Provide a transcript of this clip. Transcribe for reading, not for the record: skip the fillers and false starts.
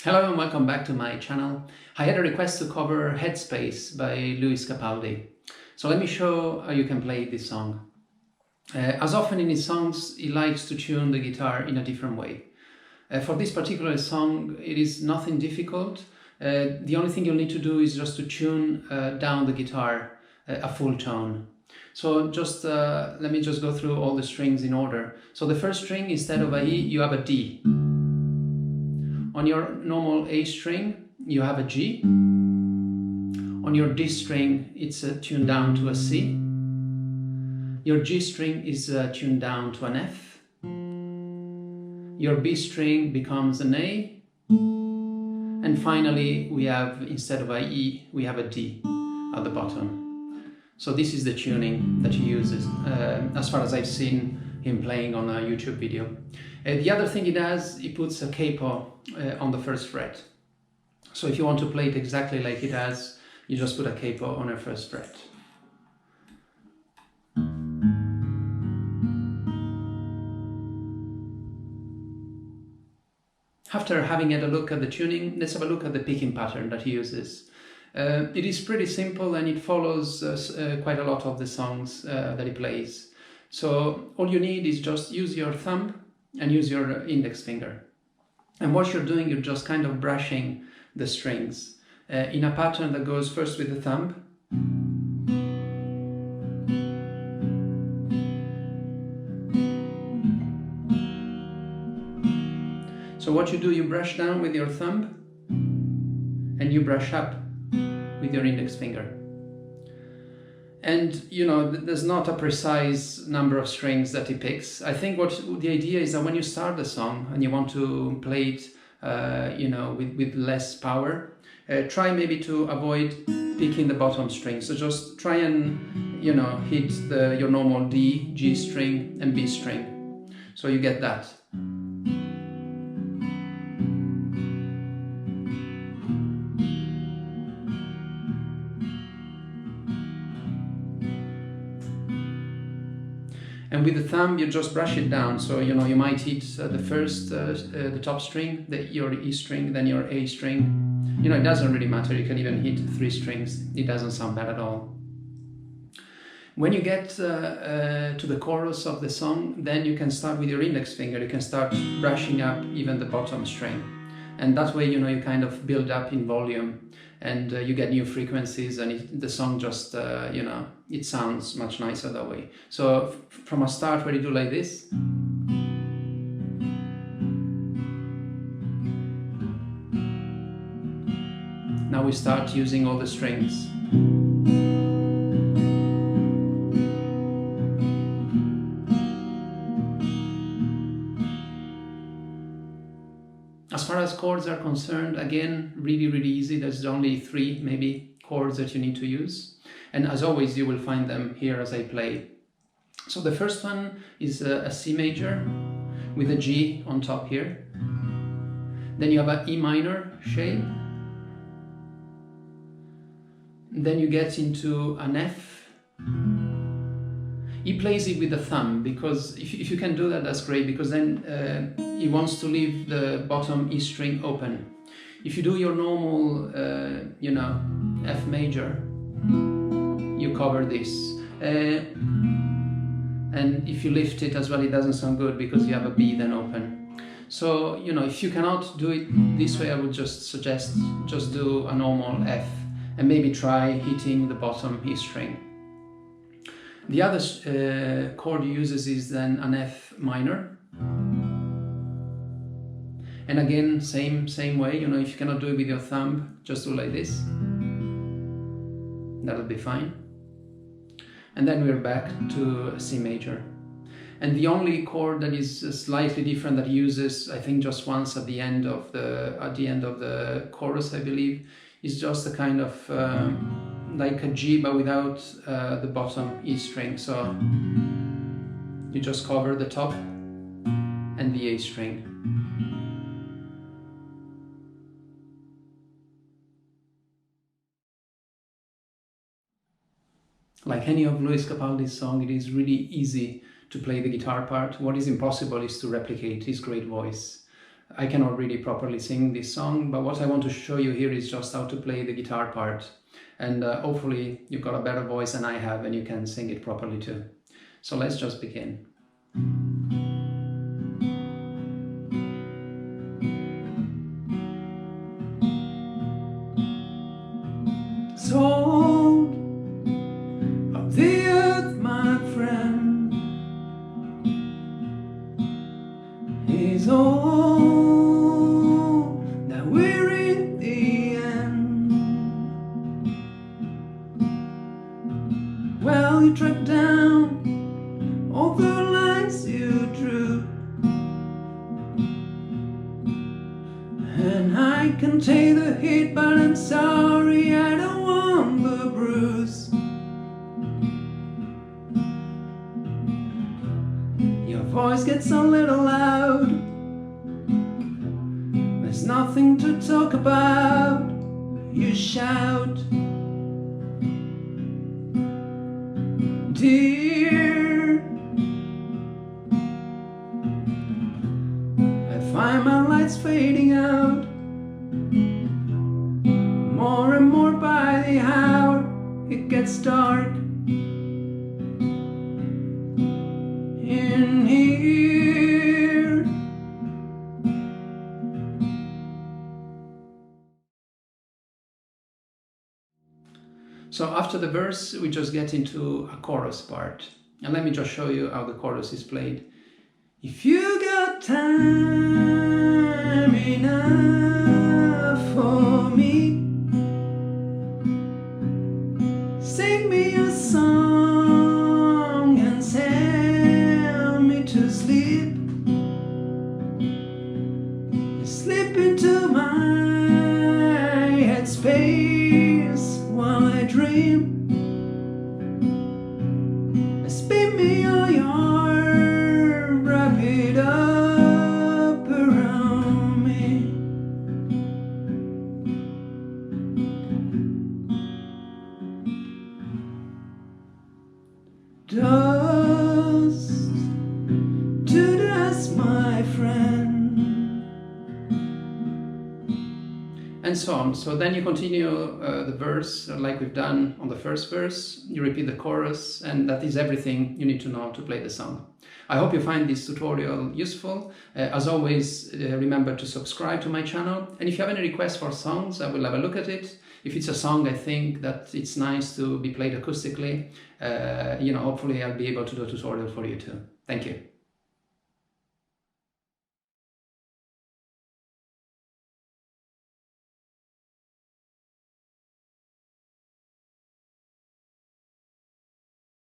Hello and welcome back to my channel. I had a request to cover Headspace by Capaldi. So let me show how you can play this song. As often in his songs, he likes to tune the guitar in a different way. For this particular song, it is nothing difficult. The only thing you'll need to do is just to tune down the guitar a full tone. So let me just go through all the strings in order. So the first string, instead of a E, you have a D. On your normal A string, you have a G. On your D string, it's tuned down to a C. Your G string is tuned down to an F. Your B string becomes an A. And finally, we have, instead of a E, we have a D at the bottom. So this is the tuning that he uses, as far as I've seen him playing on a YouTube video. The other thing he does, he puts a capo on the first fret. So if you want to play it exactly like he does, you just put a capo on your first fret. After having had a look at the tuning, let's have a look at the picking pattern that he uses. It is pretty simple and it follows quite a lot of the songs that he plays. So all you need is just use your thumb and use your index finger. And what you're doing, you're just kind of brushing the strings in a pattern that goes first with the thumb. So what you do, you brush down with your thumb and you brush up with your index finger. And, you know, there's not a precise number of strings that he picks. I think what the idea is that when you start the song and you want to play it, you know, with less power, try maybe to avoid picking the bottom string. So just try and, you know, hit your normal D, G string and B string. So you get that. And with the thumb, you just brush it down. So, you know, you might hit the top string, your E string, then your A string. You know, it doesn't really matter. You can even hit 3 strings. It doesn't sound bad at all. When you get to the chorus of the song, then you can start with your index finger. You can start brushing up even the bottom string. And that way, you know, you kind of build up in volume and you get new frequencies and the song just, you know, it sounds much nicer that way. So from a start where you do like this, now we start using all the strings. As far as chords are concerned, again, really easy. There's only 3 maybe chords that you need to use. And as always, you will find them here as I play. So the first one is a C major with a G on top here. Then you have an E minor shape. Then you get into an F. He plays it with the thumb because if you can do that, that's great, because then he wants to leave the bottom E string open. If you do your normal, you know, F major, you cover this. And if you lift it as well, it doesn't sound good because you have a B then open. So, you know, if you cannot do it this way, I would just suggest just do a normal F and maybe try hitting the bottom E string. The other chord he uses is then an F minor. And again, same way, you know, if you cannot do it with your thumb, just do like this. That'll be fine. And then we're back to a C major. And the only chord that is slightly different that he uses, I think just once at the end of the chorus, I believe, is just a kind of like a G but without the bottom E string. So you just cover the top and the A string. Like any of Capaldi's songs, it is really easy to play the guitar part. What is impossible is to replicate his great voice. I cannot really properly sing this song, but what I want to show you here is just how to play the guitar part. And hopefully you've got a better voice than I have and you can sing it properly too. So let's just begin. Salt of the earth, my friend, is all that we're in the end. Well, you tracked down all the lines you drew, and I can take the hit, but I'm sorry I don't want the bruise. Your voice gets a little loud, there's nothing to talk about. You shout, dear, I find my lights fading out more and more by the hour. It gets dark in here. So after the verse we just get into a chorus part, and let me just show you how the chorus is played. If you got time enough for me, sing me a song and send me to sleep. Slip into my headspace while I dream. Spin me all your wrap it up around me. Dust to dust, my friend. And so on. So then you continue the verse like we've done on the first verse. You repeat the chorus, and that is everything you need to know to play the song. I hope you find this tutorial useful. As always, remember to subscribe to my channel. And if you have any requests for songs, I will have a look at it. If it's a song I think that it's nice to be played acoustically, hopefully I'll be able to do a tutorial for you too. Thank you.